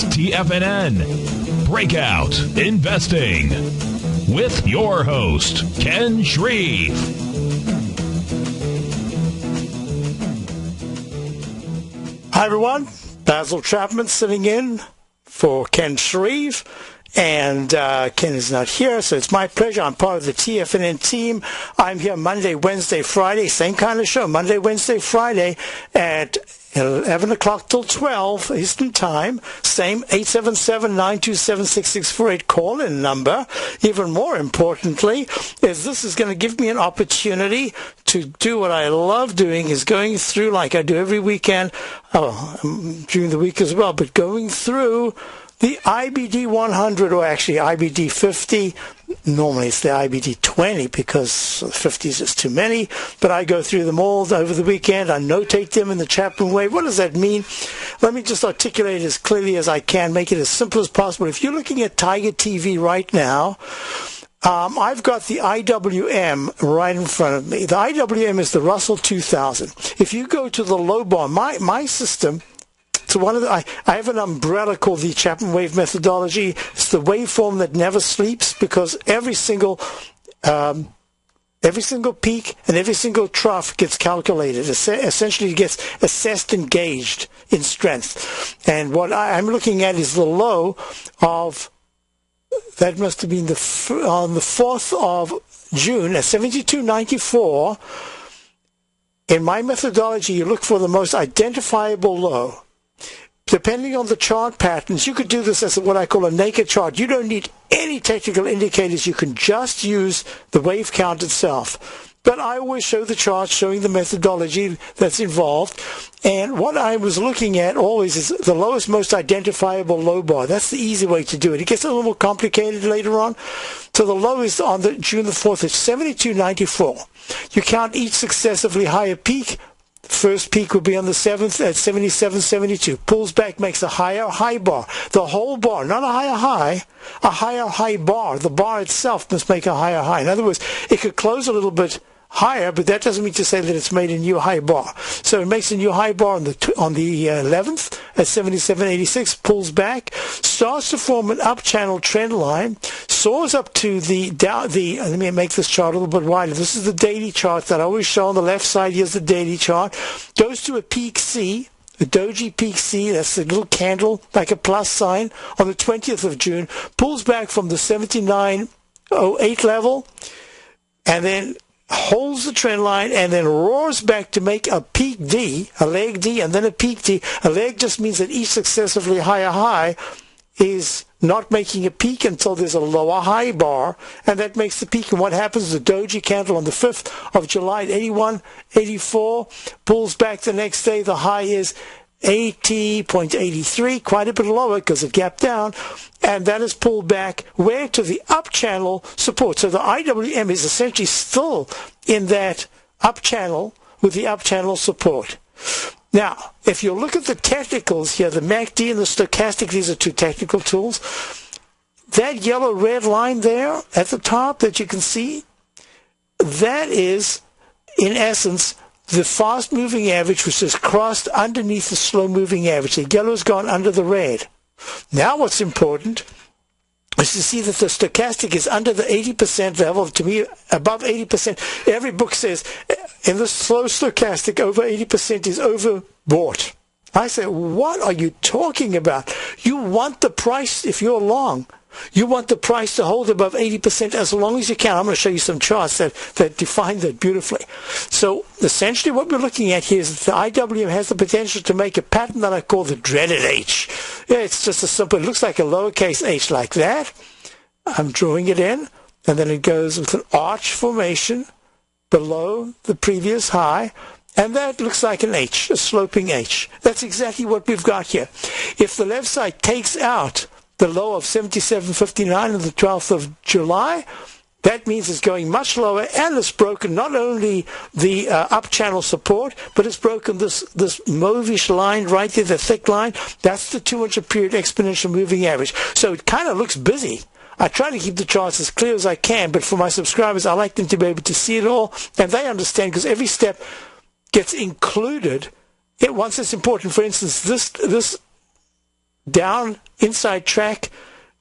TFNN. Breakout Investing with your host, Ken Shreve. Hi, everyone. Basil Chapman sitting in for Ken Shreve. And Ken is not here, so it's my pleasure. I'm part of the TFNN team. I'm here Monday, Wednesday, Friday, same kind of show, Monday, Wednesday, Friday at 11 o'clock till 12 Eastern Time. Same 877-927-6648 call-in number. Even more importantly, is this is going to give me an opportunity to do what I love doing, is going through, like I do every weekend, during the week as well, but going through the IBD 100, or actually IBD 50. Normally it's the IBD 20 because 50 is just too many, but I go through them all over the weekend. I notate them in the Chapman way. What does that mean? Let me just articulate it as clearly as I can, make it as simple as possible. If you're looking at Tiger TV right now, I've got the IWM right in front of me. The IWM is the Russell 2000. If you go to the low bar, my system, so I have an umbrella called the Chapman wave methodology. It's the waveform that never sleeps, because every single peak and every single trough gets calculated. Essentially, it gets assessed and gauged in strength. And what I'm looking at is the low of, that must have been on the 4th of June at 72.94. In my methodology, you look for the most identifiable low. Depending on the chart patterns, you could do this as what I call a naked chart. You don't need any technical indicators. You can just use the wave count itself. But I always show the charts showing the methodology that's involved. And what I was looking at always is the lowest, most identifiable low bar. That's the easy way to do it. It gets a little more complicated later on. So the low is on the June the 4th at 72.94. You count each successively higher peak. First peak will be on the 7th at 77.72. Pulls back, makes a higher high bar. The whole bar, not a higher high bar. The bar itself must make a higher high. In other words, it could close a little bit higher, but that doesn't mean to say that it's made a new high bar. So it makes a new high bar on the 11th at 77.86, pulls back, starts to form an up channel trend line, soars up to let me make this chart a little bit wider. This is the daily chart that I always show on the left side. Here's the daily chart. Goes to a peak C, a doji peak C, that's the little candle like a plus sign on the 20th of June, pulls back from the 79.08 level, and then holds the trend line, and then roars back to make a peak D, a leg D, and then a peak D. A leg just means that each successively higher high is not making a peak until there's a lower high bar, and that makes the peak. And what happens, the doji candle on the 5th of July at 81.84 pulls back the next day. The high is 80.83, quite a bit lower because it gapped down, and that is pulled back where? To the up channel support. So the IWM is essentially still in that up channel with the up channel support. Now, if you look at the technicals here, the MACD and the stochastic, these are two technical tools. That yellow red line there at the top that you can see, that is, in essence, the fast-moving average, which is crossed underneath the slow-moving average. The yellow's gone under the red. Now what's important is to see that the stochastic is under the 80% level. To me, above 80%. Every book says in the slow stochastic, over 80% is overbought. I say, what are you talking about? You want the price, if you're long, you want the price to hold above 80% as long as you can. I'm going to show you some charts that define that beautifully. So essentially what we're looking at here is that the IWM has the potential to make a pattern that I call the dreaded H. Yeah, it's just a simple, it looks like a lowercase h like that. I'm drawing it in, and then it goes with an arch formation below the previous high. And that looks like an H, a sloping H. That's exactly what we've got here. If the left side takes out the low of 77.59 on the 12th of July, that means it's going much lower, and it's broken not only the up channel support, but it's broken this mauvish line right there, the thick line. That's the 200 period exponential moving average. So it kind of looks busy. I try to keep the charts as clear as I can, but for my subscribers, I like them to be able to see it all, and they understand, because every step gets included. Once it's important, for instance, this down inside track,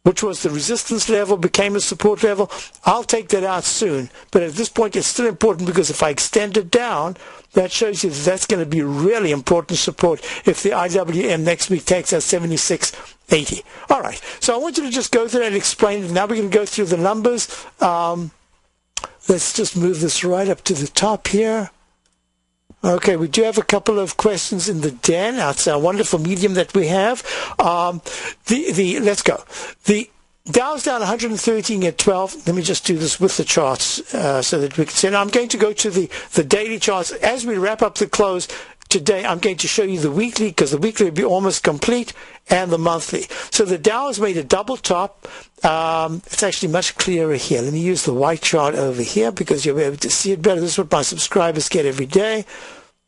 which was the resistance level, became a support level. I'll take that out soon. But at this point, it's still important because if I extend it down, that shows you that's going to be really important support if the IWM next week takes out 76.80. All right. So I want you to just go through and explain it. Now we're going to go through the numbers. Let's just move this right up to the top here. Okay, we do have a couple of questions in the den. That's our wonderful medium that we have. Let's go. The Dow's down 113 at 12. Let me just do this with the charts so that we can see. Now I'm going to go to the daily charts. As we wrap up the close today, I'm going to show you the weekly, because the weekly will be almost complete, and the monthly. So the Dow has made a double top. It's actually much clearer here. Let me use the white chart over here because you'll be able to see it better. This is what my subscribers get every day.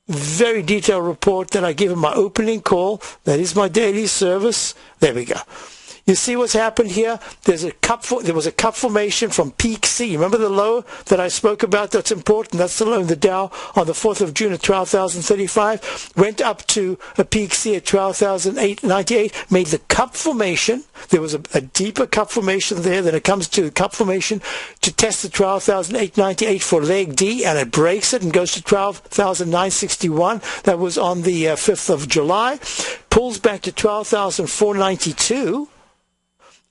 Very detailed report that I give in my opening call. That is my daily service. There we go. You see what's happened here? There was a cup formation from peak C. Remember the low that I spoke about? That's important. That's the low in the Dow on the 4th of June at 12,035. Went up to a peak C at 12,898. Made the cup formation. There was a deeper cup formation there. Then it comes to the cup formation to test the 12,898 for leg D, and it breaks it and goes to 12,961. That was on the 5th of July. Pulls back to 12,492.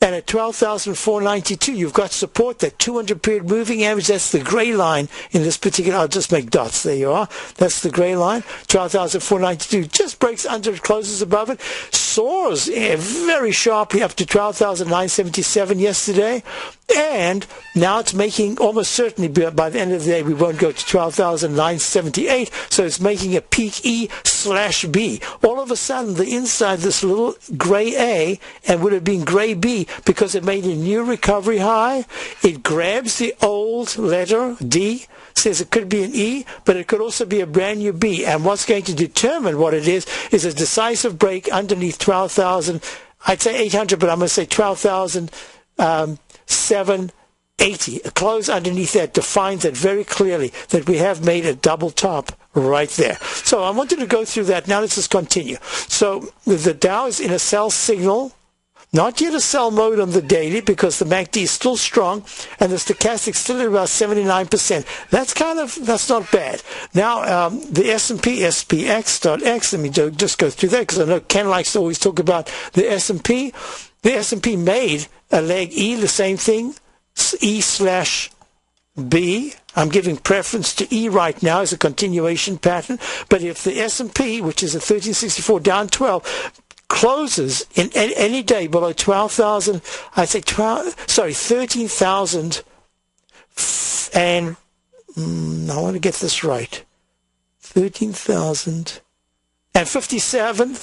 And at 12,492, you've got support, that 200-period moving average. That's the gray line in this particular. I'll just make dots. There you are. That's the gray line. 12,492 just breaks under it, closes above it, soars very sharply up to 12,977 yesterday. And now it's making, almost certainly by the end of the day, we won't go to 12,978. So it's making a peak E/B. All of a sudden, the inside, this little gray A, and would have been gray B, because it made a new recovery high. It grabs the old letter D, says it could be an E, but it could also be a brand new B. And what's going to determine what it is a decisive break underneath 12,000, I'd say 800, but I'm going to say 12,780. A close underneath that defines it very clearly that we have made a double top right there. So I wanted to go through that. Now let's just continue. So the Dow is in a sell signal. Not yet a sell mode on the daily because the MACD is still strong and the stochastic still at about 79%. That's not bad. Now, the S&P, SPX.X, let me just go through that because I know Ken likes to always talk about the S&P. The S&P made a leg E, the same thing, E/B. I'm giving preference to E right now as a continuation pattern. But if the S&P, which is at 1364 down 12, closes in any day below 12,000, I say 13,000, and I want to get this right, 13,057,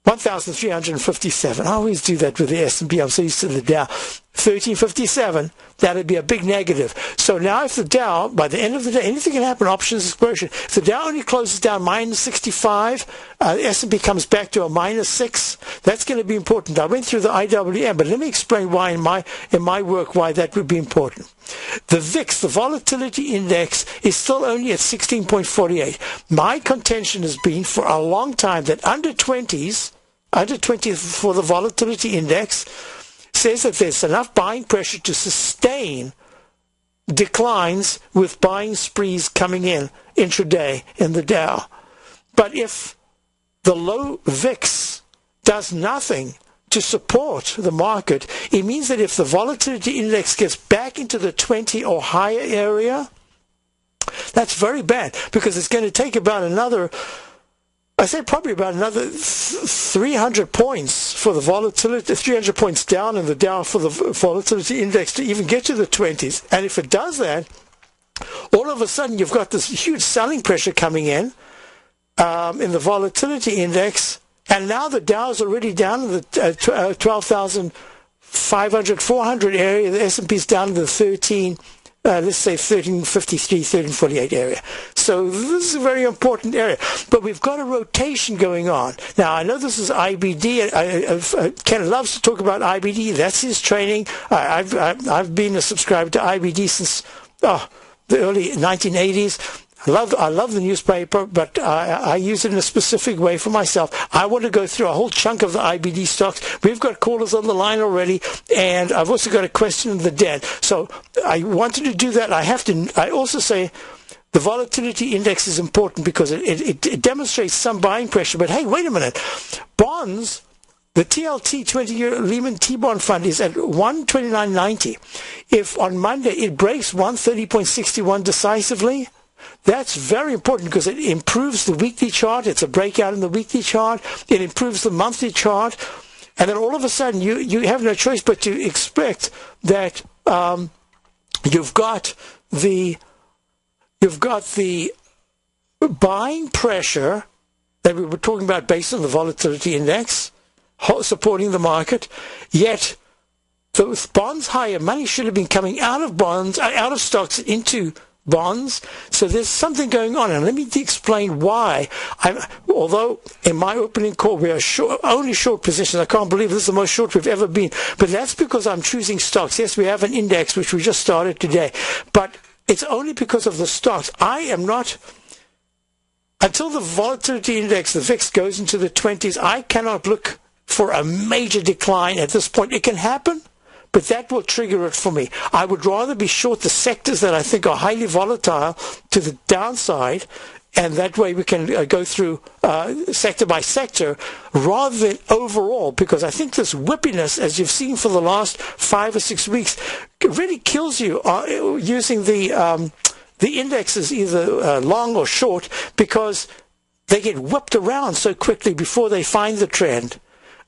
1,357. I always do that with the S&P. I'm so used to the Dow. 1357, that would be a big negative. So now if the Dow, by the end of the day, anything can happen, options explosion. If the Dow only closes down minus 65, the S&P comes back to a minus 6, that's going to be important. I went through the IWM, but let me explain why in my work, why that would be important. The VIX, the volatility index, is still only at 16.48. My contention has been for a long time that under 20 for the volatility index says that there's enough buying pressure to sustain declines with buying sprees coming in intraday in the Dow. But if the low VIX does nothing to support the market, it means that if the volatility index gets back into the 20 or higher area, that's very bad because it's going to take about another, I say probably about another 300 points for the volatility, 300 points down in the Dow for the volatility index to even get to the 20s. And if it does that, all of a sudden you've got this huge selling pressure coming in the volatility index, and now the Dow is already down in the 12,500, 400 area. The S&P is down in the 1353, 1348 area. So this is a very important area. But we've got a rotation going on. Now, I know this is IBD. Ken loves to talk about IBD. That's his training. I've been a subscriber to IBD since the early 1980s. I love the newspaper, but I use it in a specific way for myself. I want to go through a whole chunk of the IBD stocks. We've got callers on the line already, and I've also got a question of the dead. So I wanted to do that. I also say the volatility index is important because it demonstrates some buying pressure. But hey, wait a minute. Bonds, the TLT 20-year Lehman T-bond fund is at 129.90. If on Monday it breaks 130.61 decisively, that's very important because it improves the weekly chart. It's a breakout in the weekly chart. It improves the monthly chart. And then all of a sudden, you have no choice but to expect that you've got the buying pressure that we were talking about based on the volatility index supporting the market. Yet, those bonds higher, money should have been coming out of bonds, out of stocks into bonds. So there's something going on, and let me explain why. Although in my opening call we are only short positions, I can't believe this is the most short we've ever been, but that's because I'm choosing stocks. Yes, we have an index which we just started today, but it's only because of the stocks. I am not, until the volatility index, the VIX, goes into the 20s, I cannot look for a major decline at this point. It can happen, but that will trigger it for me. I would rather be short the sectors that I think are highly volatile to the downside, and that way we can go through sector by sector rather than overall, because I think this whippiness, as you've seen for the last 5 or 6 weeks, really kills you using the indexes, either long or short, because they get whipped around so quickly before they find the trend.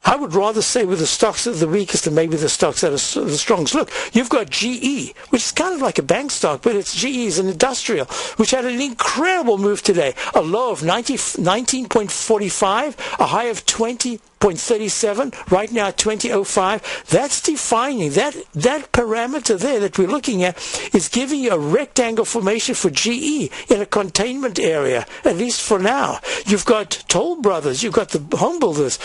I would rather say with the stocks that are the weakest and maybe the stocks that are the strongest. Look, you've got GE, which is kind of like a bank stock, but it's GE is an industrial, which had an incredible move today. A low of 19.45, a high of 20.37, right now 20.05. That's defining, that parameter there that we're looking at is giving you a rectangle formation for GE in a containment area, at least for now. You've got Toll Brothers, you've got the home builders,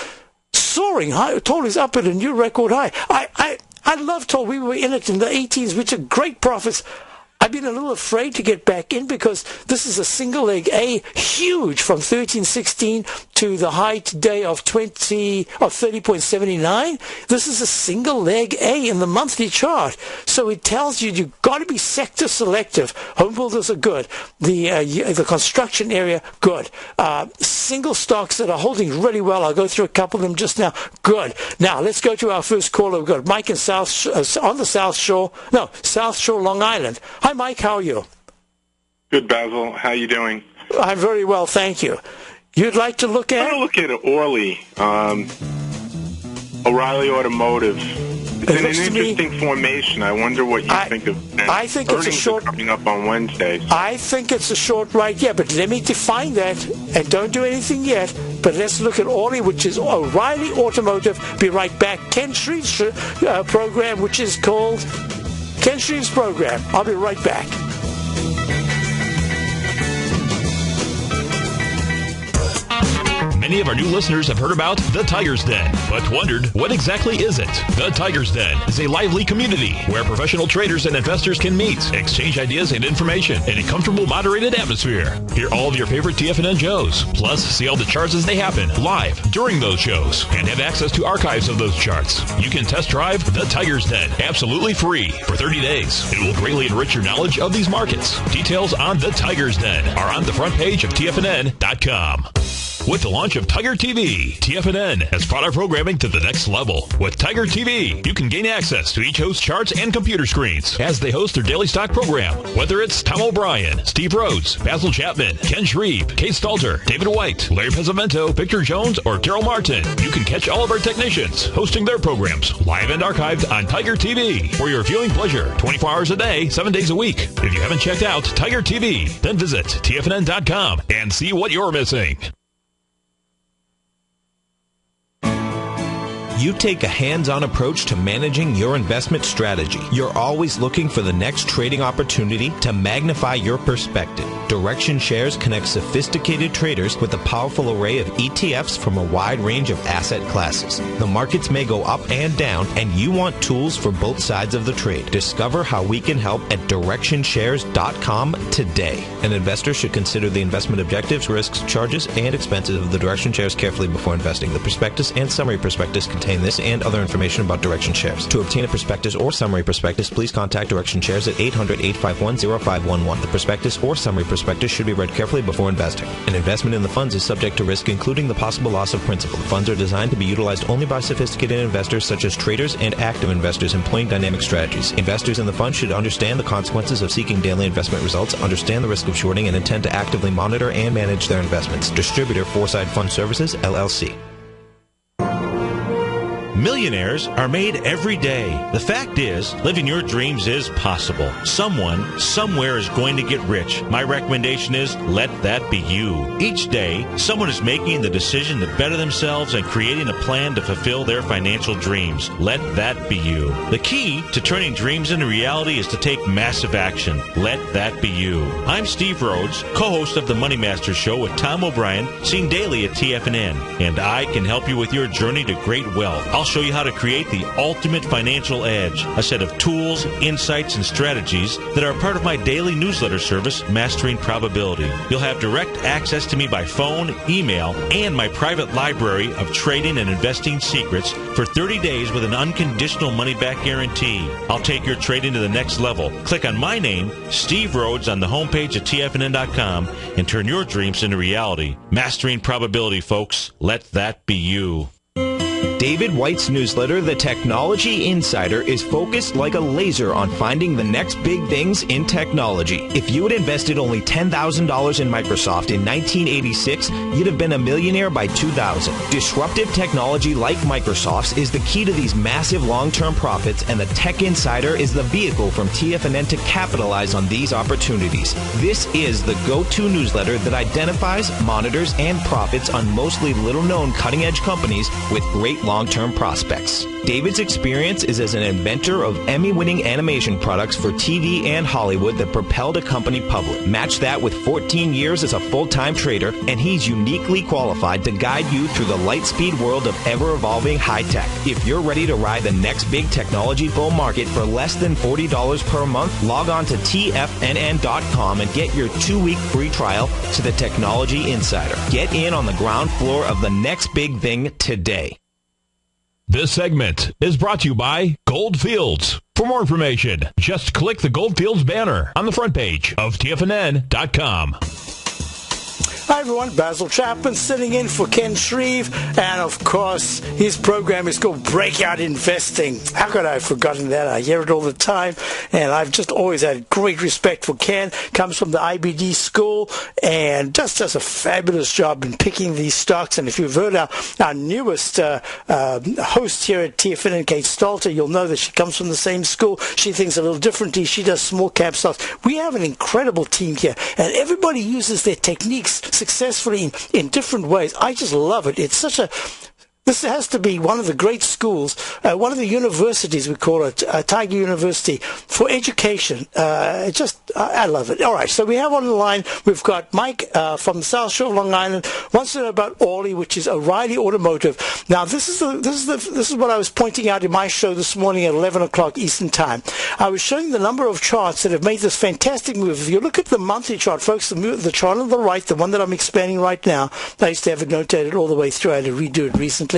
soaring high. Toll is up at a new record high. I love Toll. We were in it in the 80s, which are great profits. I've been a little afraid to get back in because this is a single leg A, huge, from 13.16 to the high today of 30.79. This is a single leg A in the monthly chart. So it tells you you've got to be sector selective. Home builders are good. The construction area, good. Single stocks that are holding really well. I'll go through a couple of them just now. Good. Now let's go to our first caller. We've got Mike in on the South Shore, Long Island. Hi, Mike. How are you? Good, Basil. How are you doing? I'm very well, thank you. You'd like to look at? I'm going to look at Orly, O'Reilly Automotive. It's an interesting formation. I wonder what you think of it. I think it's a short. Coming up on Wednesday. I think it's a short right, yeah, but let me define that, and don't do anything yet. But let's look at Orly, which is O'Reilly Automotive. Be right back. Ken Shreve's program, which is called Ken Shreve's program. I'll be right back. Many of our new listeners have heard about The Tiger's Den, but wondered, what exactly is it? The Tiger's Den is a lively community where professional traders and investors can meet, exchange ideas and information in a comfortable, moderated atmosphere. Hear all of your favorite TFNN shows, plus see all the charts as they happen live during those shows, and have access to archives of those charts. You can test drive The Tiger's Den absolutely free for 30 days. It will greatly enrich your knowledge of these markets. Details on The Tiger's Den are on the front page of TFNN.com. With the launch of Tiger TV, TFNN has brought our programming to the next level. With Tiger TV, you can gain access to each host's charts and computer screens as they host their daily stock program. Whether it's Tom O'Brien, Steve Rhodes, Basil Chapman, Ken Shreve, Kate Stalter, David White, Larry Pezzamento, Victor Jones, or Carol Martin, you can catch all of our technicians hosting their programs live and archived on Tiger TV for your viewing pleasure 24 hours a day, 7 days a week. If you haven't checked out Tiger TV, then visit TFNN.com and see what you're missing. You take a hands-on approach to managing your investment strategy. You're always looking for the next trading opportunity to magnify your perspective. Direction Shares connects sophisticated traders with a powerful array of ETFs from a wide range of asset classes. The markets may go up and down, and you want tools for both sides of the trade. Discover how we can help at DirectionShares.com today. An investor should consider the investment objectives, risks, charges, and expenses of the Direction Shares carefully before investing. The prospectus and summary prospectus contain this and other information about Direction Shares. To obtain a prospectus or summary prospectus, please contact Direction Shares at 800-851-0511. The prospectus or summary prospectus should be read carefully before investing. An investment in the funds is subject to risk, including the possible loss of principal. The funds are designed to be utilized only by sophisticated investors such as traders and active investors employing dynamic strategies. Investors in the fund should understand the consequences of seeking daily investment results, understand the risk of shorting, and intend to actively monitor and manage their investments. Distributor Foreside Fund Services, LLC. Millionaires are made every day. The fact is, living your dreams is possible. Someone, somewhere is going to get rich. My recommendation is, let that be you. Each day, someone is making the decision to better themselves and creating a plan to fulfill their financial dreams. Let that be you. The key to turning dreams into reality is to take massive action. Let that be you. I'm Steve Rhodes, co-host of the Money Masters Show with Tom O'Brien, seen daily at TFNN, and I can help you with your journey to great wealth. I'll show you how to create the ultimate financial edge, a set of tools, insights, and strategies that are part of my daily newsletter service, Mastering Probability. You'll have direct access to me by phone, email, and my private library of trading and investing secrets for 30 days with an unconditional money-back guarantee. I'll take your trading to the next level. Click on my name, Steve Rhodes, on the homepage at TFNN.com and turn your dreams into reality. Mastering Probability, folks. Let that be you. David White's newsletter, The Technology Insider, is focused like a laser on finding the next big things in technology. If you had invested only $10,000 in Microsoft in 1986, you'd have been a millionaire by 2000. Disruptive technology like Microsoft's is the key to these massive long-term profits, and the Tech Insider is the vehicle from TFNN to capitalize on these opportunities. This is the go-to newsletter that identifies, monitors, and profits on mostly little-known cutting-edge companies with great long-term prospects. David's experience is as an inventor of Emmy-winning animation products for TV and Hollywood that propelled a company public. Match that with 14 years as a full-time trader, and he's uniquely qualified to guide you through the light-speed world of ever-evolving high-tech. If you're ready to ride the next big technology bull market for less than $40 per month, log on to TFNN.com and get your 2-week free trial to the Technology Insider. Get in on the ground floor of the next big thing today. This segment is brought to you by Goldfields. For more information, just click the Goldfields banner on the front page of TFNN.com. Hi everyone, Basil Chapman sitting in for Ken Shreve, and of course his program is called Breakout Investing. How could I have forgotten that? I hear it all the time, and I've just always had great respect for Ken. Comes from the IBD school and just does a fabulous job in picking these stocks. And if you've heard our newest host here at TFNN, Kate Stalter, you'll know that she comes from the same school. She thinks a little differently. She does small cap stocks. We have an incredible team here, and everybody uses their techniques successfully in different ways. I just love it. It's such a... This has to be one of the great schools, one of the universities, we call it, Tiger University, for education. I love it. All right, so we have on the line, we've got Mike from the South Shore of Long Island, wants to know about Orly, which is O'Reilly Automotive. Now, this is what I was pointing out in my show this morning at 11 o'clock Eastern Time. I was showing the number of charts that have made this fantastic move. If you look at the monthly chart, folks, the chart on the right, the one that I'm expanding right now, I used to have it notated all the way through. I had to redo it recently.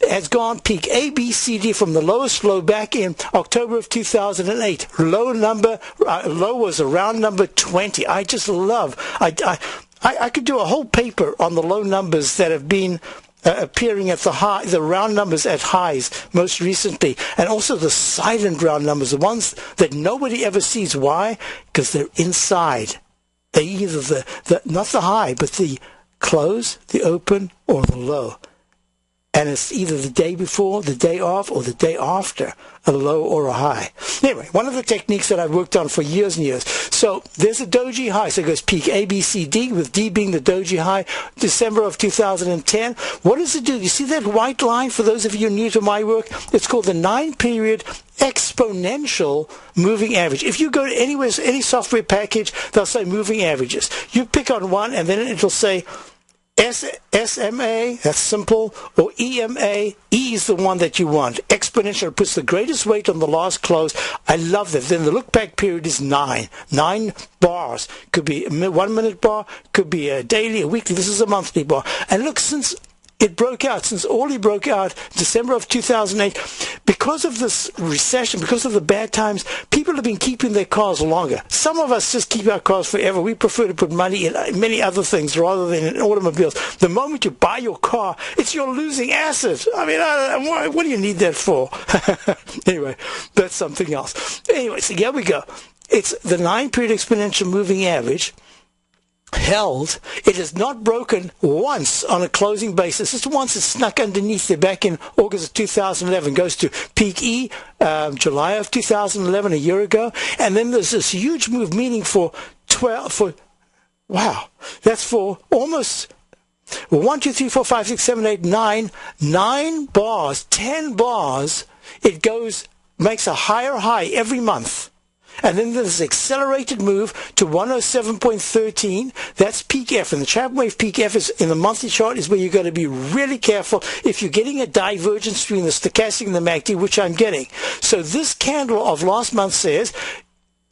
Has gone peak A, B, C, D from the lowest low back in October of 2008. Low was around number 20. I just love. I could do a whole paper on the low numbers that have been appearing at the round numbers at highs most recently, and also the silent round numbers, the ones that nobody ever sees. Why? Because they're inside. They're either not the high, but the close, the open, or the low. and it's either the day before, the day of, or the day after a low or a high. Anyway, one of the techniques that I've worked on for years and years. So there's a doji high, so it goes peak A, B, C, D, with D being the doji high, December of 2010. What does it do? You see that white line? For those of you new to my work, it's called the 9-period exponential moving average. If you go to any software package, they'll say moving averages. You pick on one, and then it'll say SMA, that's simple, or EMA. E is the one that you want. Exponential puts the greatest weight on the last close. I love that. Then the look-back period is 9. 9 bars. Could be a 1-minute bar, could be a daily, a weekly. This is a monthly bar. And look, since it broke out, since Orly broke out December of 2008, because of this recession, because of the bad times, people have been keeping their cars longer. Some of us just keep our cars forever. We prefer to put money in many other things rather than in automobiles. The moment you buy your car, it's your losing asset. I mean, what do you need that for? Anyway, that's something else. Anyway, so here we go. It's the 9-period exponential moving average. Held. It has not broken once on a closing basis. Just once it snuck underneath there back in August of 2011. Goes to peak E, July of 2011, a year ago. And then there's this huge move, meaning wow, that's for almost 1, 2, 3, 4, 5, 6, 7, 8, 9 bars, 10 bars. It makes a higher high every month. And then there's an accelerated move to 107.13. That's peak F. And the Chapman Wave peak F is in the monthly chart is where you've got to be really careful if you're getting a divergence between the stochastic and the MACD, which I'm getting. So this candle of last month says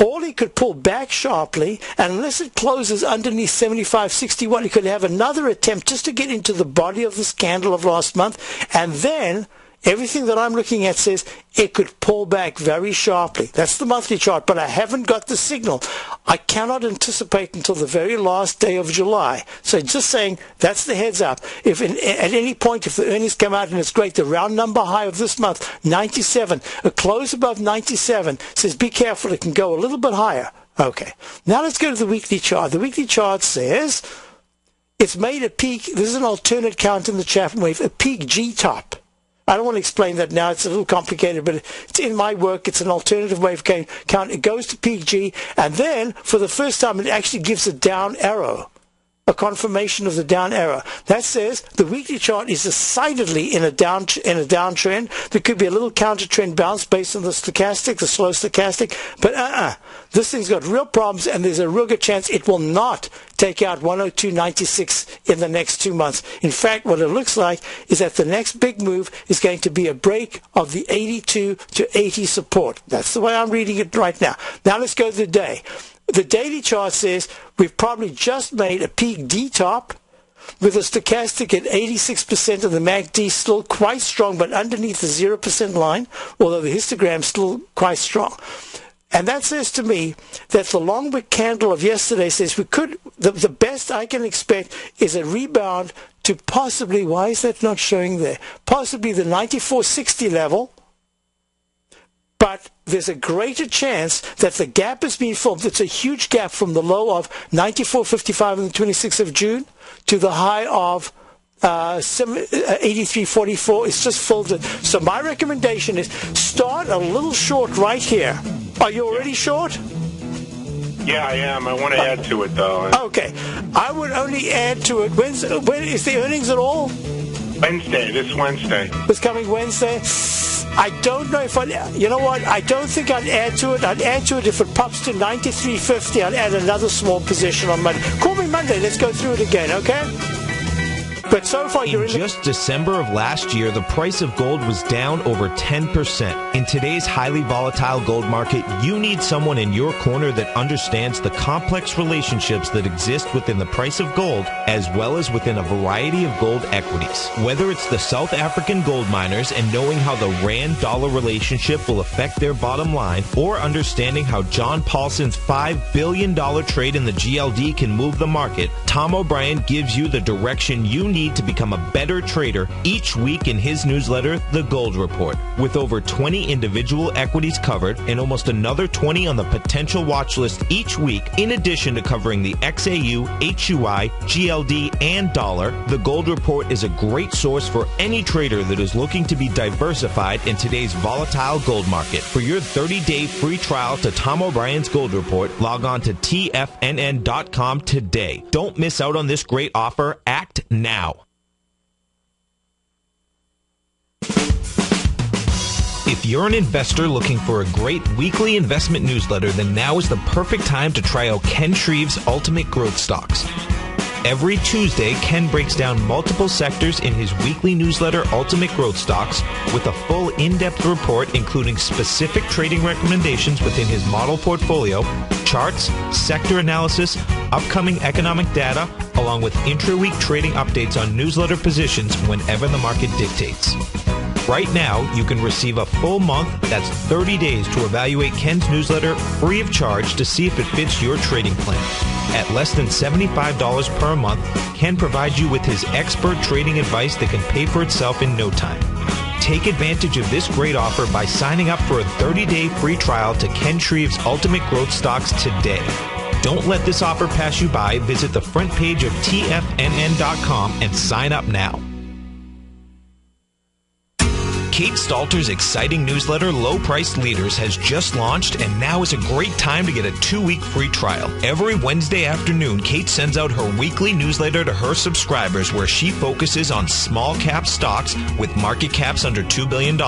Orly could pull back sharply, and unless it closes underneath 75.61, it could have another attempt just to get into the body of this candle of last month, and then everything that I'm looking at says it could pull back very sharply. That's the monthly chart, but I haven't got the signal. I cannot anticipate until the very last day of July. So just saying, that's the heads up. If at any point, if the earnings come out and it's great, the round number high of this month, 97, a close above 97, says be careful, it can go a little bit higher. Okay, now let's go to the weekly chart. The weekly chart says it's made a peak. This is an alternate count in the Chapman Wave, a peak G top. I don't want to explain that now. It's a little complicated, but it's in my work. It's an alternative wave count. It goes to peak G, and then for the first time, it actually gives a down arrow, a confirmation of the down arrow. That says the weekly chart is decidedly in a downtrend. There could be a little counter trend bounce based on the stochastic, the slow stochastic, but this thing's got real problems, and there's a real good chance it will not take out 102.96 in the next 2 months. In fact, what it looks like is that the next big move is going to be a break of the 82 to 80 support. That's the way I'm reading it right now. Now let's go to the day. The daily chart says we've probably just made a peak D top with a stochastic at 86% and the MACD still quite strong, but underneath the 0% line, although the histogram's still quite strong. And that says to me that the long wick candle of yesterday says the best I can expect is a rebound to possibly, why is that not showing there? Possibly the 94.60 level. But there's a greater chance that the gap has been formed. It's a huge gap from the low of 94.55 on the 26th of June to the high of 83.44. It's just filled it. So my recommendation is start a little short right here. Are you already short? Yeah, I am. I want to add to it, though. Okay. I would only add to it. When is the earnings at all? Wednesday, this Wednesday. This coming Wednesday? I don't know if you know what? I don't think I'd add to it. I'd add to it if it pops to 93.50. I'd add another small position on Monday. Call me Monday. Let's go through it again, okay? But so far, you're in just December of last year, the price of gold was down over 10%. In today's highly volatile gold market, you need someone in your corner that understands the complex relationships that exist within the price of gold, as well as within a variety of gold equities. Whether it's the South African gold miners and knowing how the Rand-dollar relationship will affect their bottom line, or understanding how John Paulson's $5 billion trade in the GLD can move the market, Tom O'Brien gives you the direction you need need to become a better trader each week in his newsletter, The Gold Report. With over 20 individual equities covered and almost another 20 on the potential watch list each week, in addition to covering the XAU, HUI, GLD, and dollar, The Gold Report is a great source for any trader that is looking to be diversified in today's volatile gold market. For your 30-day free trial to Tom O'Brien's Gold Report, log on to TFNN.com today. Don't miss out on this great offer. Act now. If you're an investor looking for a great weekly investment newsletter, then now is the perfect time to try out Ken Shreve's Ultimate Growth Stocks. Every Tuesday, Ken breaks down multiple sectors in his weekly newsletter, Ultimate Growth Stocks, with a full in-depth report including specific trading recommendations within his model portfolio, charts, sector analysis, upcoming economic data, along with intra-week trading updates on newsletter positions whenever the market dictates. Right now, you can receive a full month, that's 30 days, to evaluate Ken's newsletter free of charge to see if it fits your trading plan. At less than $75 per month, Ken provides you with his expert trading advice that can pay for itself in no time. Take advantage of this great offer by signing up for a 30-day free trial to Ken Shreve's Ultimate Growth Stocks today. Don't let this offer pass you by. Visit the front page of TFNN.com and sign up now. Kate Stalter's exciting newsletter, Low Priced Leaders, has just launched, and now is a great time to get a 2-week free trial. Every Wednesday afternoon, Kate sends out her weekly newsletter to her subscribers where she focuses on small cap stocks with market caps under $2 billion,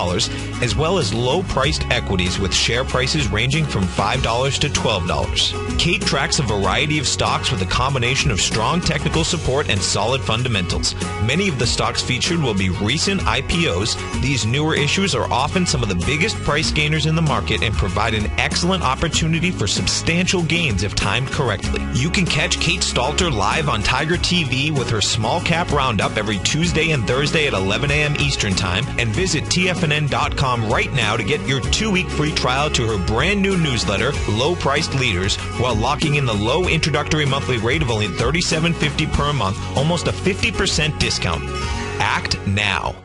as well as low-priced equities with share prices ranging from $5 to $12. Kate tracks a variety of stocks with a combination of strong technical support and solid fundamentals. Many of the stocks featured will be recent IPOs. These newer issues are often some of the biggest price gainers in the market and provide an excellent opportunity for substantial gains if timed correctly. You can catch Kate Stalter live on Tiger TV with her small cap roundup every Tuesday and Thursday at 11 a.m. Eastern Time, and visit TFNN.com right now to get your 2-week free trial to her brand new newsletter, Low Priced Leaders, while locking in the low introductory monthly rate of only $37.50 per month, almost a 50% discount. Act now.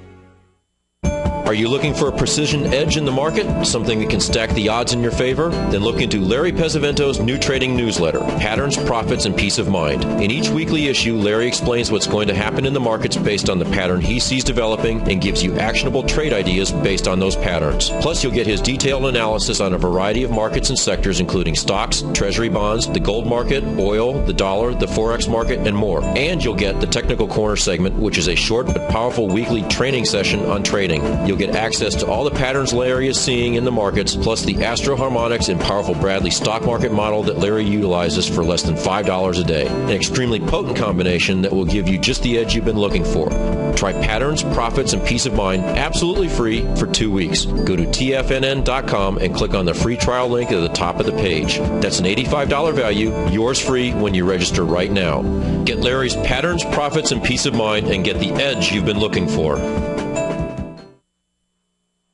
Are you looking for a precision edge in the market? Something that can stack the odds in your favor? Then look into Larry Pesavento's new trading newsletter, Patterns, Profits, and Peace of Mind. In each weekly issue, Larry explains what's going to happen in the markets based on the pattern he sees developing and gives you actionable trade ideas based on those patterns. Plus, you'll get his detailed analysis on a variety of markets and sectors, including stocks, treasury bonds, the gold market, oil, the dollar, the forex market, and more. And you'll get the Technical Corner segment, which is a short but powerful weekly training session on trading. You'll get access to all the patterns Larry is seeing in the markets, plus the Astro Harmonics and powerful Bradley stock market model that Larry utilizes for less than $5 a day. An extremely potent combination that will give you just the edge you've been looking for. Try Patterns, Profits, and Peace of Mind absolutely free for 2 weeks. Go to TFNN.com and click on the free trial link at the top of the page. That's an $85 value, yours free when you register right now. Get Larry's Patterns, Profits, and Peace of Mind and get the edge you've been looking for.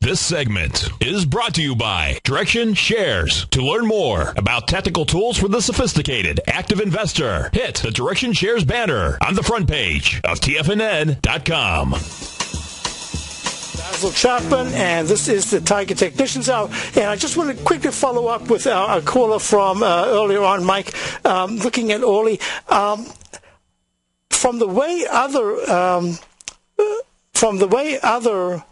This segment is brought to you by Direction Shares. To learn more about tactical tools for the sophisticated active investor, hit the Direction Shares banner on the front page of TFNN.com. Basil Chapman, and this is the Tiger Technicians Hour. And I just want to quickly follow up with our caller from earlier on, Mike, looking at Orly. From the way other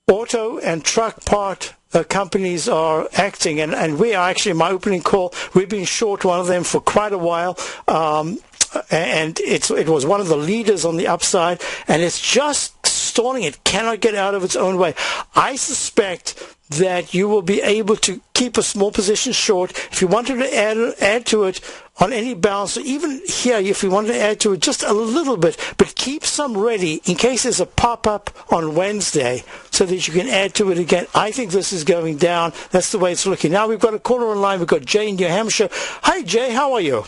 auto and truck part companies are acting, and we are actually, in my opening call, we've been short one of them for quite a while, and it was one of the leaders on the upside, and it's just stalling. It cannot get out of its own way. I suspect that you will be able to keep a small position short. If you wanted to add to it on any bounce, or even here, if you wanted to add to it just a little bit, but keep some ready in case there's a pop-up on Wednesday so that you can add to it again. I think this is going down. That's the way it's looking. Now we've got a caller online. We've got Jay in New Hampshire. Hi, Jay. How are you?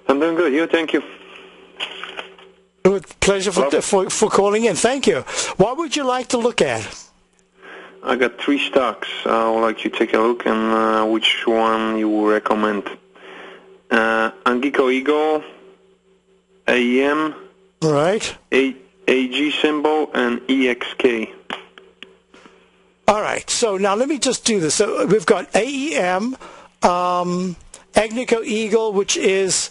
I'm doing good. You? Thank you. Good. Pleasure for calling in. Thank you. What would you like to look at? I got 3 stocks. I would like you to take a look and which one you will recommend. Angiko Eagle, AEM, Right. AG symbol and EXK. All right. So now let me just do this. So we've got AEM, Agnico Eagle, which is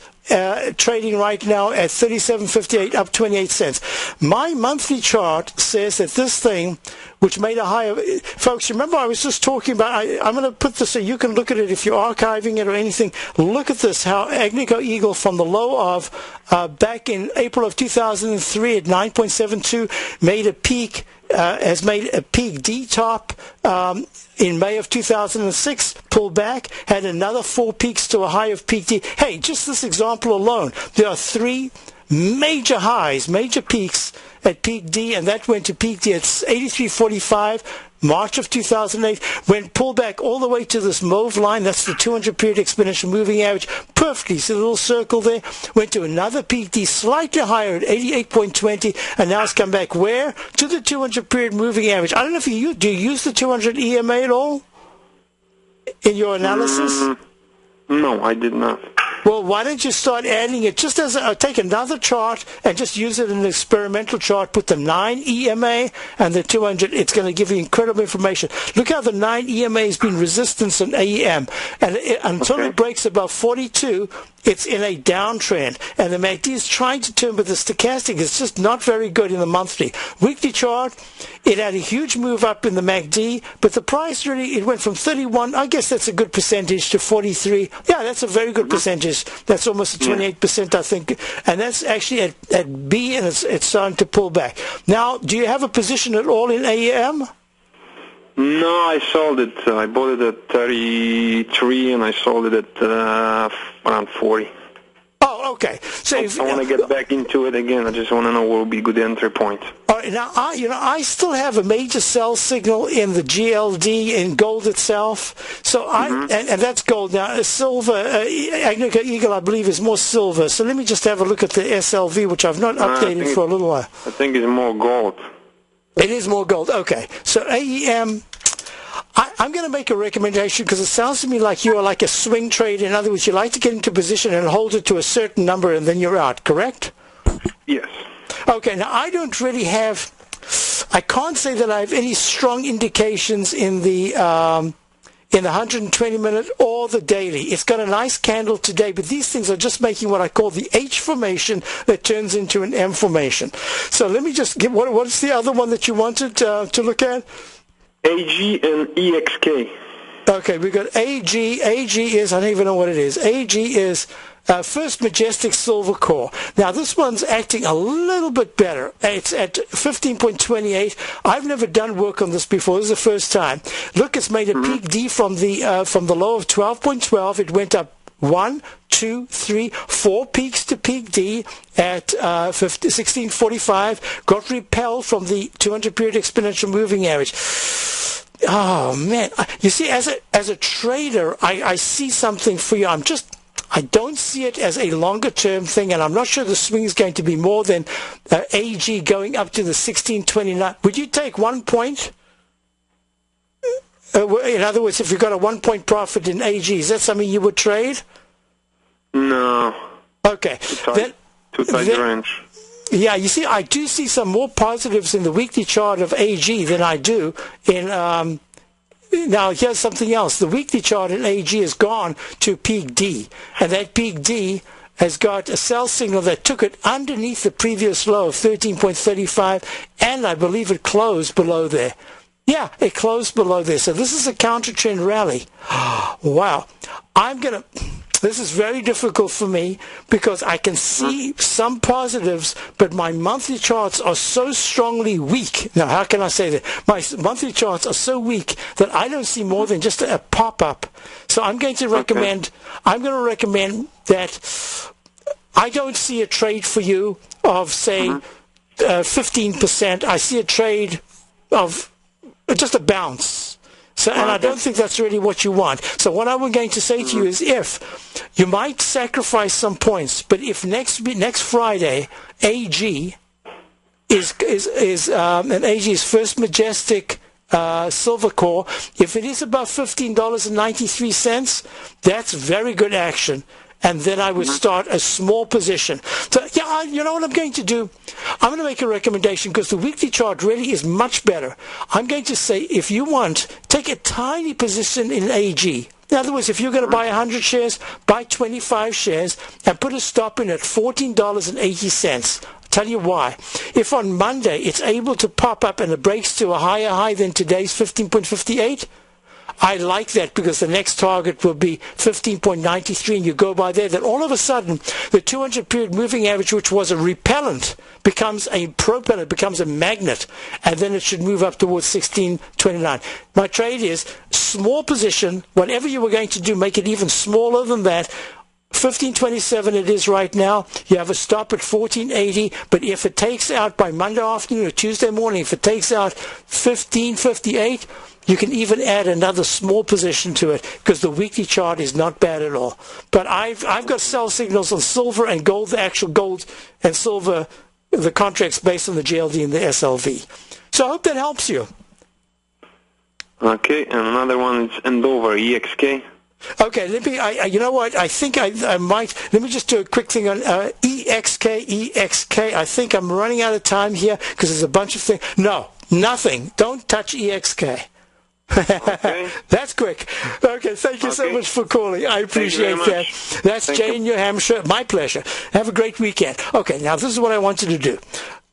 trading right now at 37.58, up 28 cents. My monthly chart says that this thing, which made a high of, folks, remember I was just talking about, I'm going to put this so you can look at it if you're archiving it or anything. Look at this, how Agnico Eagle from the low of back in April of 2003 at 9.72 made a peak, has made a peak D top in May of 2006, pulled back, had another 4 peaks to a high of peak D. Hey, just this example alone, there are 3 major highs, major peaks at peak D, and that went to peak D at 83.45, March of 2008, went pulled back all the way to this mauve line, that's the 200-period exponential moving average, perfectly, see the little circle there, went to another peak D, slightly higher at 88.20, and now it's come back where? To the 200-period moving average. I don't know if you do you use the 200 EMA at all in your analysis? No, I did not. Well, why don't you start adding it just as take another chart and just use it in an experimental chart, put the 9 EMA and the 200, it's going to give you incredible information. Look how the 9 EMA has been resistance in AEM, and until it breaks above 42, it's in a downtrend, and the MACD is trying to turn, but the stochastic is just not very good in the monthly. Weekly chart, it had a huge move up in the MACD, but the price really, it went from 31, I guess that's a good percentage, to 43. Yeah, that's a very good percentage. That's almost 28%, I think, and that's actually at B, and it's starting to pull back. Now, do you have a position at all in AEM? No, I sold it. I bought it at 33, and I sold it at around 40. Oh, okay. So I want to get back into it again. I just want to know what would be a good entry point. All right, now, I still have a major sell signal in the GLD in gold itself. So and that's gold. Now, silver, Agnico Eagle, I believe, is more silver. So let me just have a look at the SLV, which I've not updated for a little while. I think it's more gold. It is more gold. Okay. So AEM, I'm going to make a recommendation because it sounds to me like you are like a swing trade. In other words, you like to get into position and hold it to a certain number and then you're out, correct? Yes. Okay. Now, I don't really have, I can't say that I have any strong indications in the 120-minute or the daily. It's got a nice candle today, but these things are just making what I call the H formation that turns into an M formation. So let me just give, what's the other one that you wanted to look at? AG and EXK. Okay, we've got AG. AG is, I don't even know what it is. AG is First Majestic Silver Core. Now, this one's acting a little bit better. It's at 15.28. I've never done work on this before. This is the first time. Look, it's made a peak D from the low of 12.12. It went up 1, 2, 3, 4 peaks to peak D at 16.45. Got repelled from the 200-period exponential moving average. Oh man! You see, as a trader, I see something for you. I don't see it as a longer-term thing, and I'm not sure the swing is going to be more than AG going up to the 16.29. Would you take 1 point? In other words, if you got a 1 point profit in AG, is that something you would trade? No. Okay. Too tight range. Yeah, you see, I do see some more positives in the weekly chart of AG than I do in. Now, here's something else. The weekly chart in AG has gone to peak D, and that peak D has got a sell signal that took it underneath the previous low of 13.35, and I believe it closed below there. Yeah, it closed below there. So this is a counter-trend rally. Wow. This is very difficult for me because I can see some positives, but my monthly charts are so strongly weak. Now, how can I say that? My monthly charts are so weak that I don't see more than just a pop-up. So I'm going to recommend, that I don't see a trade for you of, say, 15%. I see a trade of just a bounce. So, and I don't think that's really what you want. So what I'm going to say to you is, if you might sacrifice some points, but if next Friday AG is and AG is First Majestic Silver Core, if it is above $15.93, that's very good action. and then I would start a small position. So, yeah, you know what I'm going to do? I'm going to make a recommendation because the weekly chart really is much better. I'm going to say, if you want, take a tiny position in AG. In other words, if you're going to buy 100 shares, buy 25 shares and put a stop in at $14.80. Tell you why. If on Monday it's able to pop up and it breaks to a higher high than today's 15.58, I like that because the next target will be 15.93 and you go by there. Then all of a sudden, the 200-period moving average, which was a repellent, becomes a propellant, becomes a magnet, and then it should move up towards 16.29. My trade is small position. Whatever you were going to do, make it even smaller than that. 15.27 it is right now. You have a stop at 14.80, but if it takes out by Monday afternoon or Tuesday morning, if it takes out 15.58, you can even add another small position to it because the weekly chart is not bad at all. But I've got sell signals on silver and gold, the actual gold and silver, the contracts based on the GLD and the SLV. So I hope that helps you. Okay, and another one is Endover, EXK. Okay, let me. You know what? I think I might. Let me just do a quick thing on EXK. I think I'm running out of time here because there's a bunch of things. No, nothing. Don't touch EXK. Okay. That's quick. Okay, thank you so much for calling. I appreciate that. That's Jay in New Hampshire. My pleasure. Have a great weekend. Okay, now this is what I wanted to do.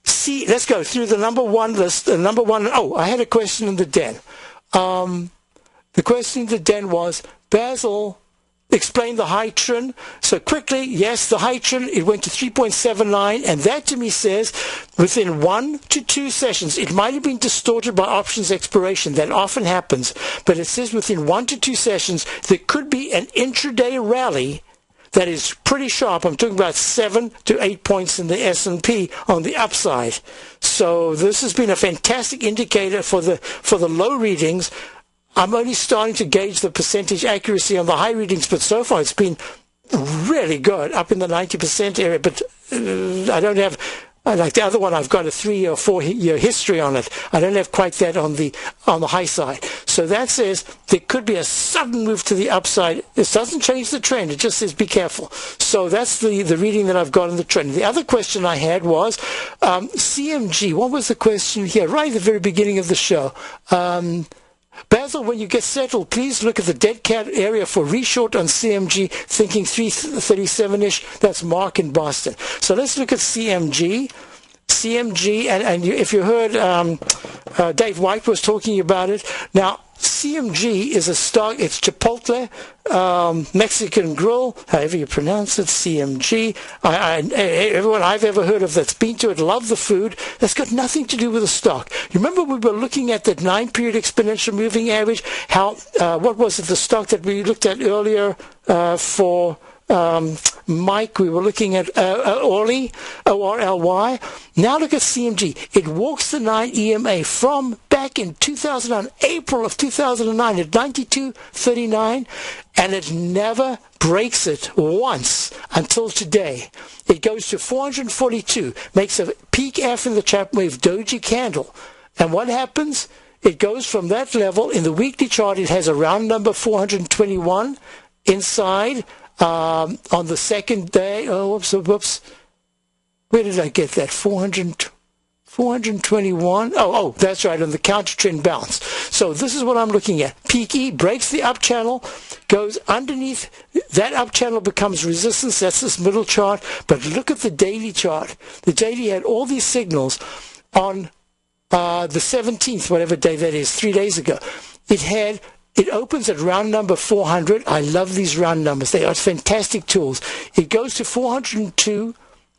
See, let's go through the number one list. The number one. Oh, I had a question in the den. The question in the den was, Basil, explain the high trend. So quickly, yes, the high trend, it went to 3.79, and that to me says within 1 to 2 sessions, it might have been distorted by options expiration. That often happens. But it says within 1 to 2 sessions, there could be an intraday rally that is pretty sharp. I'm talking about 7 to 8 points in the S&P on the upside. So this has been a fantastic indicator for the low readings. I'm only starting to gauge the percentage accuracy on the high readings, but so far it's been really good, up in the 90% area. But I don't have, like the other one, I've got a 3 or 4 year history on it. I don't have quite that on the high side. So that says there could be a sudden move to the upside. This doesn't change the trend. It just says be careful. So that's the reading that I've got on the trend. The other question I had was CMG. What was the question here? Right at the very beginning of the show. Basil, when you get settled, please look at the dead cat area for reshort on CMG, thinking 337-ish. That's Mark in Boston. So let's look at CMG. CMG, and if you heard Dave White was talking about it. Now, CMG is a stock, it's Chipotle, Mexican Grill, however you pronounce it, CMG. Everyone I've ever heard of that's been to it love the food. That's got nothing to do with the stock. You remember we were looking at that 9-period exponential moving average? How, what was it, the stock that we looked at earlier for Mike, we were looking at Orly, O-R-L-Y. Now look at CMG. It walks the 9 EMA from back in 2009, April of 2009 at 92.39, and it never breaks it once until today. It goes to 442, makes a peak F in the Chapman Wave Doji candle. And what happens? It goes from that level. In the weekly chart, it has a round number 421 inside. On the second day, whoops. Where did I get that? 421. Oh, that's right, on the counter trend bounce. So this is what I'm looking at. Peak E breaks the up channel, goes underneath. That up channel becomes resistance. That's this middle chart. But look at the daily chart. The daily had all these signals on the 17th, whatever day that is, 3 days ago. It opens at round number 400. I love these round numbers. They are fantastic tools. It goes to 402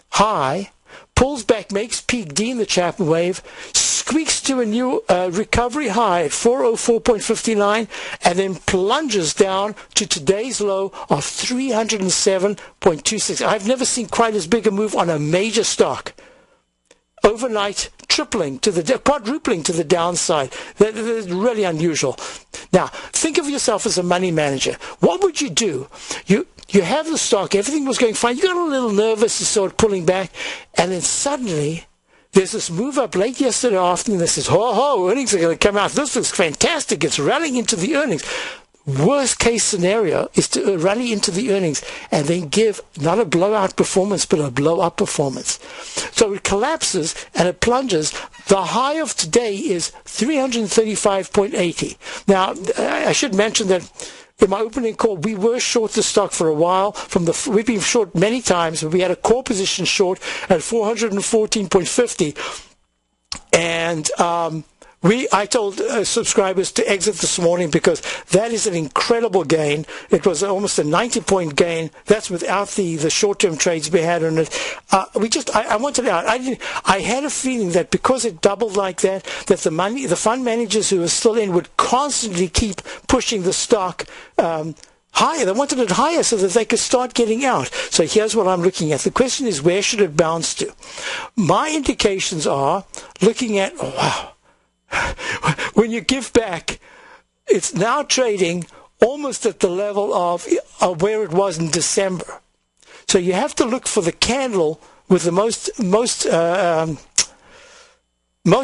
high, pulls back, makes peak D in the Chapman Wave, squeaks to a new recovery high at 404.59, and then plunges down to today's low of 307.26. I've never seen quite as big a move on a major stock. Overnight, quadrupling to the downside. That is really unusual. Now, think of yourself as a money manager. What would you do? You have the stock, everything was going fine. You got a little nervous, you start pulling back, and then suddenly there's this move up late yesterday afternoon that says, earnings are going to come out. This looks fantastic. It's rallying into the earnings. worst case scenario is to rally into the earnings and then give not a blowout performance, but a blow-up performance. So it collapses and it plunges. The high of today is 335.80. Now, I should mention that in my opening call, we were short the stock for a while. We've been short many times, but we had a core position short at 414.50. And I told subscribers to exit this morning because that is an incredible gain. It was almost a 90-point gain. That's without the short-term trades we had on it. I wanted out. I had a feeling that because it doubled like that the fund managers who were still in would constantly keep pushing the stock higher. They wanted it higher so that they could start getting out. So here's what I'm looking at. The question is, where should it bounce to? My indications are looking at, when you give back, it's now trading almost at the level of where it was in December. So you have to look for the candle with the most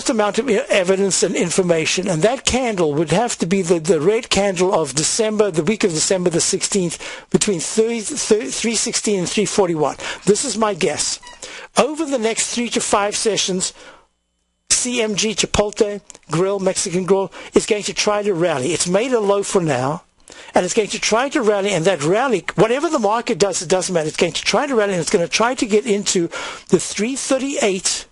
amount of evidence and information, and that candle would have to be the red candle of December, the week of December the 16th, between 316 and 341. This is my guess. Over the next 3 to 5 sessions, CMG, Chipotle, Grill, Mexican Grill, is going to try to rally. It's made a low for now, and it's going to try to rally, and that rally, whatever the market does, it doesn't matter. It's going to try to rally, and it's going to try to get into the 338,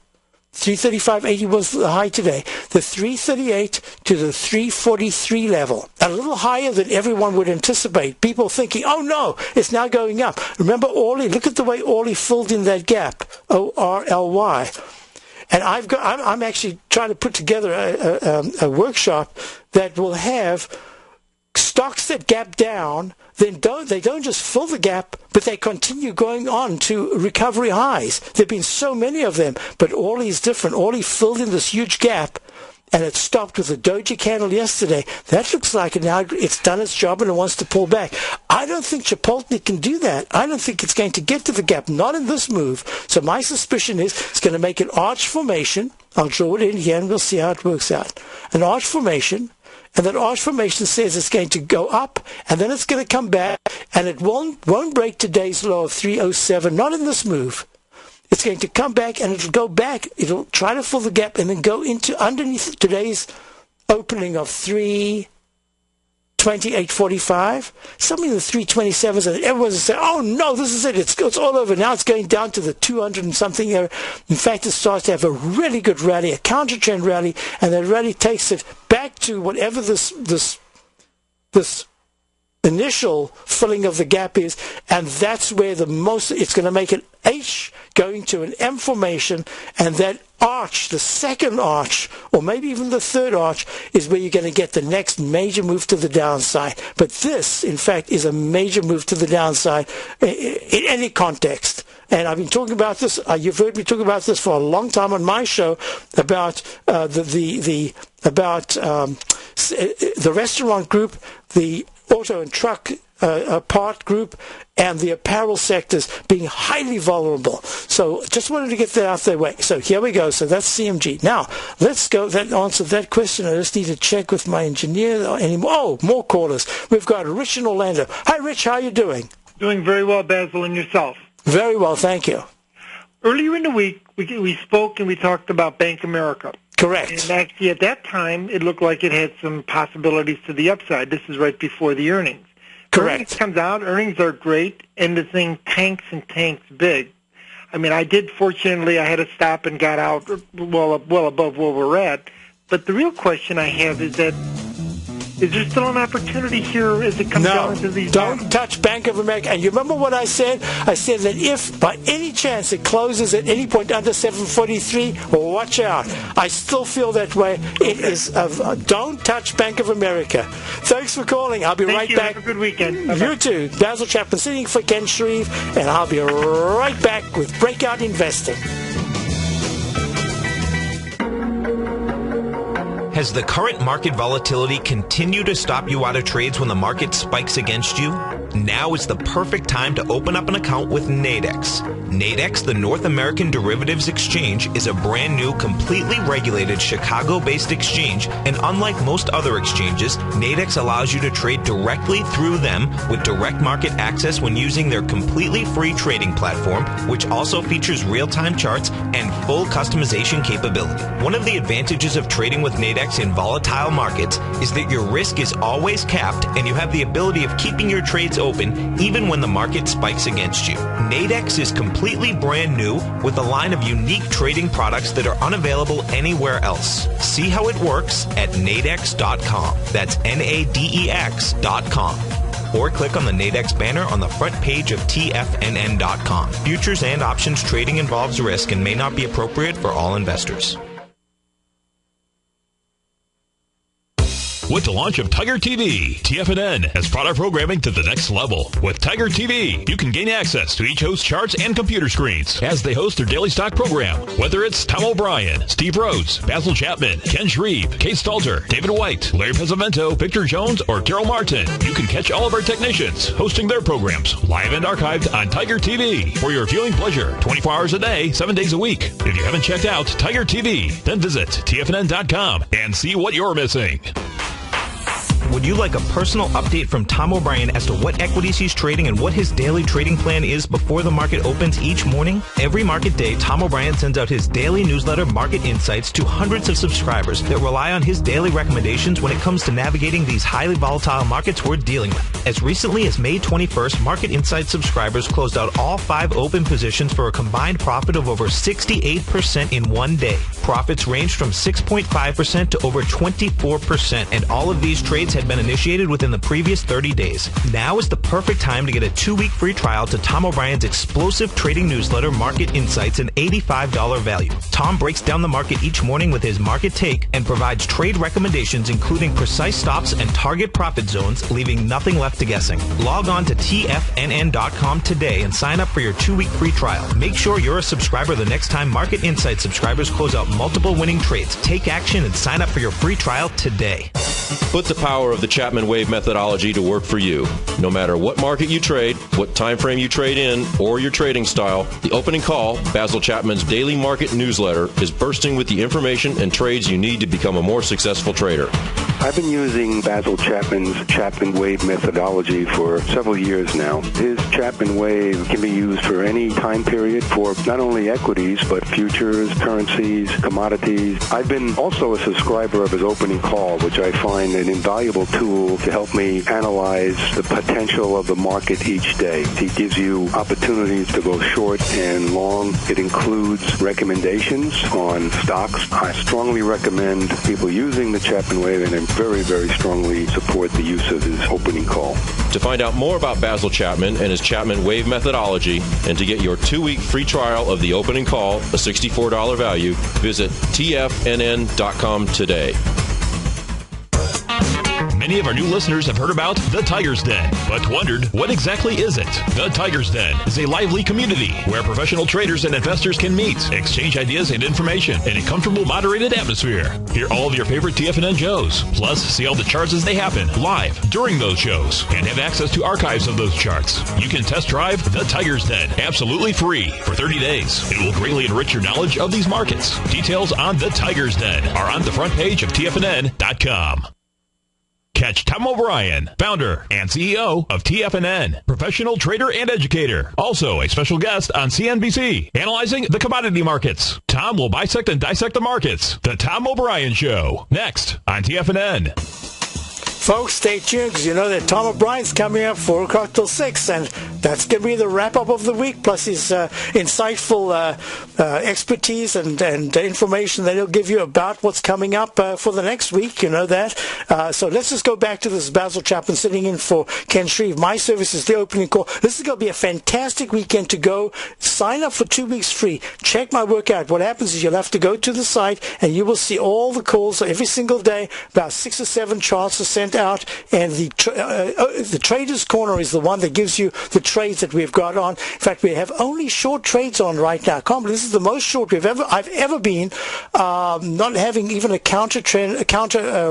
335.80 was the high today, the 338 to the 343 level, a little higher than everyone would anticipate. People thinking, oh no, it's now going up. Remember Orly? Look at the way Orly filled in that gap, ORLY. And I'm actually trying to put together a workshop that will have stocks that gap down. They don't just fill the gap, but they continue going on to recovery highs. There have been so many of them, but Orly is different. Orly filled in this huge gap, and it stopped with a doji candle yesterday. That looks like now it's done its job and it wants to pull back. I don't think Chipotle can do that. I don't think it's going to get to the gap, not in this move. So my suspicion is it's going to make an arch formation. I'll draw it in here and we'll see how it works out. An arch formation, and that arch formation says it's going to go up, and then it's going to come back, and it won't break today's low of 307, not in this move. It's going to come back, and it'll go back. It'll try to fill the gap and then go into underneath today's opening of 328.45. Something in the 327s, and everyone's saying, oh no, this is it. It's all over. Now it's going down to the 200 and something area. In fact, it starts to have a really good rally, a counter trend rally, and that rally takes it back to whatever this initial filling of the gap is, and that's where it's going to make an H going to an M formation, and that arch, the second arch, or maybe even the third arch, is where you're going to get the next major move to the downside. But this, in fact, is a major move to the downside in any context. And I've been talking about this. You've heard me talk about this for a long time on my show about the restaurant group, the auto and truck part group, and the apparel sectors being highly vulnerable. So just wanted to get that out their way. So here we go. So that's CMG. Now, let's go. That answered that question. I just need to check with my engineer. More callers. We've got Rich in Orlando. Hi, Rich. How are you doing? Doing very well, Basil, and yourself? Very well, thank you. Earlier in the week, we spoke and we talked about Bank America. Correct. And actually, at that time, it looked like it had some possibilities to the upside. This is right before the earnings. Correct. Earnings comes out, earnings are great, and the thing tanks and tanks big. I mean, fortunately, I had to stop and got out well above where we're at. But the real question I have is that, is there still an opportunity here as it comes down to these? No, don't touch Bank of America. And you remember what I said? I said that if by any chance it closes at any point under 743, watch out. I still feel that way. It is don't touch Bank of America. Thanks for calling. I'll be right back. Have a good weekend. Bye-bye. You too. Basil Chapman sitting for Ken Shreve, and I'll be right back with Breakout Investing. Has the current market volatility continued to stop you out of trades when the market spikes against you? Now is the perfect time to open up an account with Nadex. Nadex, the North American Derivatives Exchange, is a brand new, completely regulated Chicago-based exchange, and unlike most other exchanges, Nadex allows you to trade directly through them with direct market access when using their completely free trading platform, which also features real-time charts and full customization capability. One of the advantages of trading with Nadex in volatile markets is that your risk is always capped and you have the ability of keeping your trades open even when the market spikes against you. Nadex is completely brand new with a line of unique trading products that are unavailable anywhere else. See how it works at nadex.com. That's NADEX.com. Or click on the Nadex banner on the front page of TFNN.com. Futures and options trading involves risk and may not be appropriate for all investors. With the launch of Tiger TV, TFNN has brought our programming to the next level. With Tiger TV, you can gain access to each host's charts and computer screens as they host their daily stock program. Whether it's Tom O'Brien, Steve Rhodes, Basil Chapman, Ken Shreve, Kate Stalter, David White, Larry Pesavento, Victor Jones, or Daryl Martin, you can catch all of our technicians hosting their programs live and archived on Tiger TV for your viewing pleasure 24 hours a day, 7 days a week. If you haven't checked out Tiger TV, then visit TFNN.com and see what you're missing. Would you like a personal update from Tom O'Brien as to what equities he's trading and what his daily trading plan is before the market opens each morning? Every market day, Tom O'Brien sends out his daily newsletter, Market Insights, to hundreds of subscribers that rely on his daily recommendations when it comes to navigating these highly volatile markets we're dealing with. As recently as May 21st, Market Insights subscribers closed out all 5 open positions for a combined profit of over 68% in one day. Profits ranged from 6.5% to over 24%, and all of these trades had been initiated within the previous 30 days. Now is the perfect time to get a 2-week free trial to Tom O'Brien's explosive trading newsletter, Market Insights, an $85 value. Tom breaks down the market each morning with his market take and provides trade recommendations including precise stops and target profit zones, leaving nothing left to guessing. Log on to TFNN.com today and sign up for your 2-week free trial. Make sure you're a subscriber the next time Market Insights subscribers close out multiple winning trades. Take action and sign up for your free trial today. Put the power of the Chapman Wave methodology to work for you. No matter what market you trade, what time frame you trade in, or your trading style, the opening call, Basil Chapman's daily market newsletter, is bursting with the information and trades you need to become a more successful trader. I've been using Basil Chapman's Chapman Wave methodology for several years now. His Chapman Wave can be used for any time period for not only equities, but futures, currencies, commodities. I've been also a subscriber of his opening call, which I find an invaluable tool to help me analyze the potential of the market each day. He gives you opportunities to go short and long. It includes recommendations on stocks. I strongly recommend people using the Chapman Wave, and I very, very strongly support the use of his opening call. To find out more about Basil Chapman and his Chapman Wave methodology, and to get your 2-week free trial of the opening call, a $64 value, visit TFNN.com today. Many of our new listeners have heard about the Tiger's Den, but wondered, what exactly is it? The Tiger's Den is a lively community where professional traders and investors can meet, exchange ideas and information in a comfortable, moderated atmosphere. Hear all of your favorite TFNN shows, plus see all the charts as they happen live during those shows, and have access to archives of those charts. You can test drive the Tiger's Den absolutely free for 30 days. It will greatly enrich your knowledge of these markets. Details on the Tiger's Den are on the front page of TFNN.com. Catch Tom O'Brien, founder and CEO of TFNN, professional trader and educator. Also a special guest on CNBC, analyzing the commodity markets. Tom will bisect and dissect the markets. The Tom O'Brien Show, next on TFNN. Folks, stay tuned because you know that Tom O'Brien's coming up 4 o'clock till 6, and that's going to be the wrap-up of the week, plus his insightful expertise and information that he'll give you about what's coming up for the next week. You know that. So let's just go back to this Basil Chapman sitting in for Ken Shreve. My service is the opening call. This is going to be a fantastic weekend to go. Sign up for 2 weeks free. Check my workout. What happens is you'll have to go to the site, and you will see all the calls every single day. About 6 or 7 charts are sent out, and the Traders Corner is the one that gives you the trades that we've got on. In fact, we have only short trades on right now. This is the most short I've ever been, not having even a counter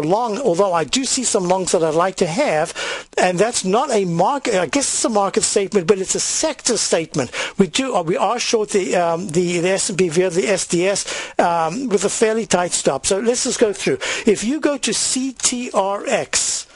long, although I do see some longs that I'd like to have, and that's not a market. I guess it's a market statement, but it's a sector statement. We are short the S&P via the SDS with a fairly tight stop. So let's just go through. If you go to CTRX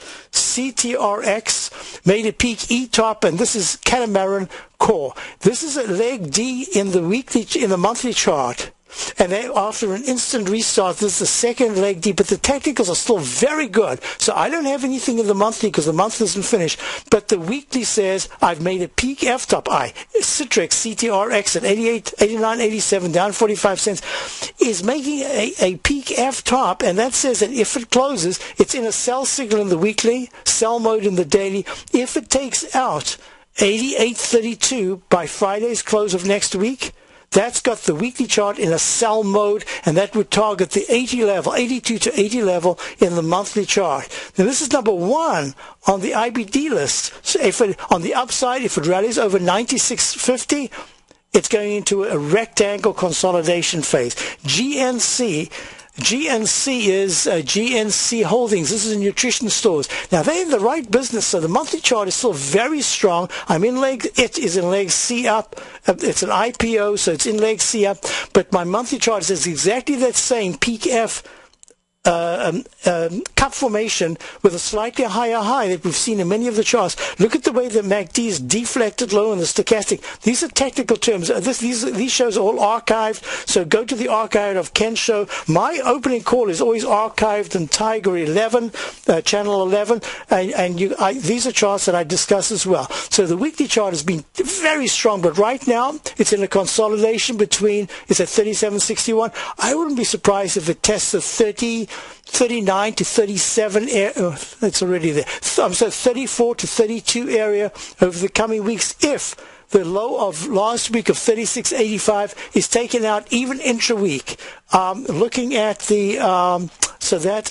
made a peak E-top, and this is Catamaran Core. This is a leg D in the monthly chart. And then after an instant restart, this is the second leg D, but the technicals are still very good. So I don't have anything in the monthly because the month isn't finished. But the weekly says I've made a peak F-top. Citrix, CTRX at 88, 89, 87, down 45 cents, is making a peak F-top, and that says that if it closes, it's in a sell signal in the weekly, sell mode in the daily. If it takes out 88.32 by Friday's close of next week, that's got the weekly chart in a sell mode, and that would target the 82 to 80 level in the monthly chart. Now, this is number one on the IBD list. So on the upside, if it rallies over 96.50, it's going into a rectangle consolidation phase. GNC is GNC Holdings. This is in nutrition stores. Now, they're in the right business, so the monthly chart is still very strong. It is in leg C up. It's an IPO, so it's in leg C up. But my monthly chart says exactly that same peak F cup formation with a slightly higher high that we've seen in many of the charts. Look at the way the MACD is deflected low in the stochastic. These are technical terms. These shows are all archived, so go to the archive of Ken's show. My opening call is always archived in Tiger 11, channel 11, and these are charts that I discuss as well. So the weekly chart has been very strong, but right now it's in a consolidation it's at 37.61. I wouldn't be surprised if it tests the 39 to 37 it's already there. So 34 to 32 area over the coming weeks if the low of last week of 36.85 is taken out even intra-week. Looking at the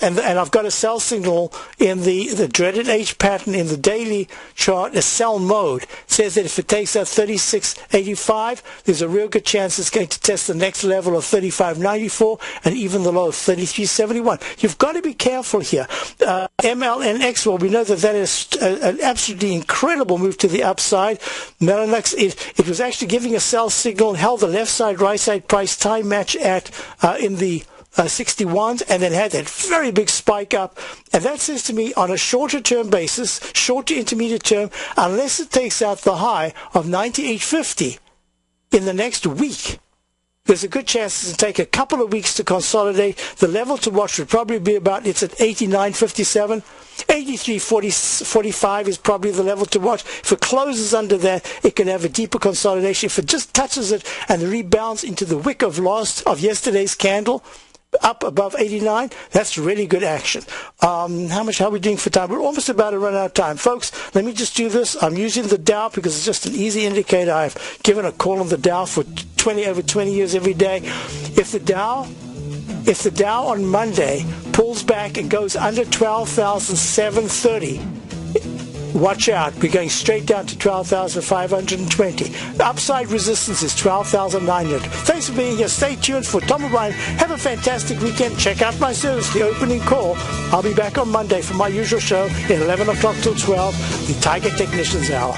and I've got a sell signal in the dreaded H pattern in the daily chart, a sell mode. It says that if it takes out 36.85, there's a real good chance it's going to test the next level of 35.94 and even the low of 33.71. You've got to be careful here. MLNX, well, we know that is an absolutely incredible move to the upside. Mellanox, it was actually giving a sell signal, held the left side, right side price time match at in the 61s, and then had that very big spike up. And that says to me, on a shorter term basis, short to intermediate term, unless it takes out the high of 98.50 in the next week, there's a good chance it'll take a couple of weeks to consolidate. The level to watch would probably be it's at 89.57. 83.45 is probably the level to watch. If it closes under that, it can have a deeper consolidation. If it just touches it and rebounds into the wick of yesterday's candle, up above 89, that's really good action. How are we doing for time? We're almost about to run out of time. Folks, let me just do this. I'm using the Dow because it's just an easy indicator. I've given a call on the Dow for over 20 years every day. If the Dow on Monday pulls back and goes under 12,730, watch out. We're going straight down to 12,520. The upside resistance is 12,900. Thanks for being here. Stay tuned for Tom O'Brien. Have a fantastic weekend. Check out my service, The Opening Call. I'll be back on Monday for my usual show at 11 o'clock till 12, the Tiger Technicians Hour.